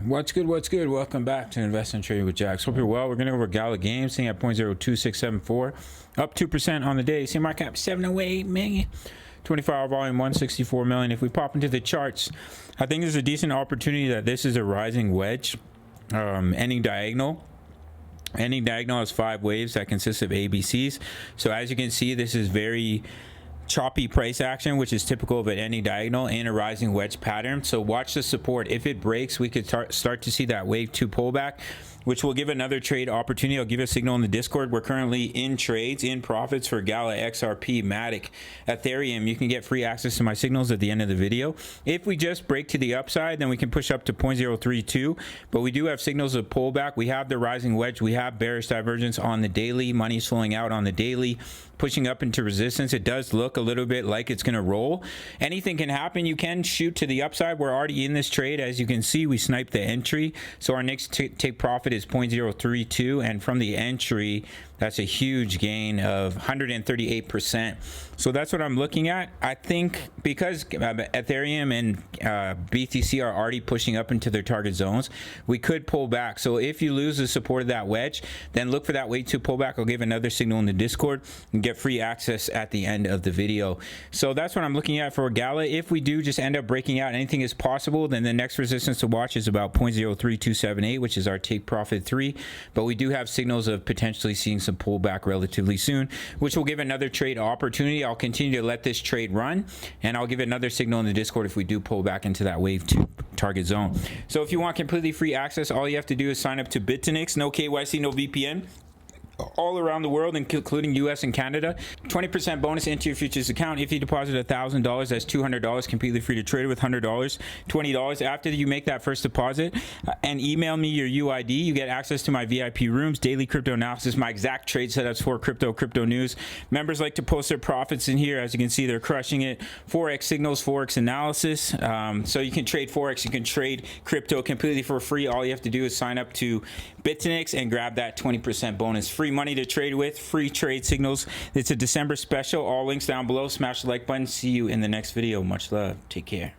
What's good? What's good? Welcome back to Invest and Trade with Jax. Hope you're well. We're going to go over Gala games, sitting at 0.02674, up 2% on the day. See market cap 708 million. 24-hour volume 164 million. If we pop into the charts, I think there's a decent opportunity that this is a rising wedge, ending diagonal. Ending diagonal has 5 waves that consist of ABCs. So as you can see, this is very choppy price action, which is typical of an ending diagonal in a rising wedge pattern. So watch the support. If it breaks, we could start to see that wave 2 pullback, which will give another trade opportunity. I'll give you a signal in the Discord. We're currently in trades, in profits for Gala, XRP, Matic, Ethereum. You can get free access to my signals at the end of the video. If we just break to the upside, then we can push up to 0.032, but we do have signals of pullback. We have the rising wedge. We have bearish divergence on the daily. Money's flowing out on the daily, pushing up into resistance. It does look a little bit like it's going to roll. Anything can happen. You can shoot to the upside. We're already in this trade. As you can see, we sniped the entry. So our next take profit is 0.032, and from the entry, that's a huge gain of 138%. So that's what I'm looking at. I think because Ethereum and BTC are already pushing up into their target zones, we could pull back. So if you lose the support of that wedge, then look for that wave 2 pullback. I'll give another signal in the Discord and get free access at the end of the video. So that's what I'm looking at for Gala. If we do just end up breaking out, anything is possible, then the next resistance to watch is about 0.03278, which is our take profit 3. But we do have signals of potentially seeing some pullback relatively soon, which will give another trade opportunity. I'll continue to let this trade run, and I'll give another signal in the Discord if we do pull back into that wave 2 target zone. So if you want completely free access, all you have to do is sign up to BTCC. No KYC, no VPN, all around the world, including US and Canada. 20% bonus into your futures account. If you deposit $1,000, that's $200, completely free to trade with. $100, $20 after you make that first deposit, and email me your UID. You get access to my VIP rooms, daily crypto analysis, my exact trade setups for crypto news. Members like to post their profits in here. As you can see, they're crushing it. Forex signals, Forex analysis. So you can trade Forex, you can trade crypto completely for free. All you have to do is sign up to BTCC and grab that 20% bonus. Free money to trade with, free trade signals. It's a December special. All links down below. Smash the like button. See you in the next video. Much love. Take care.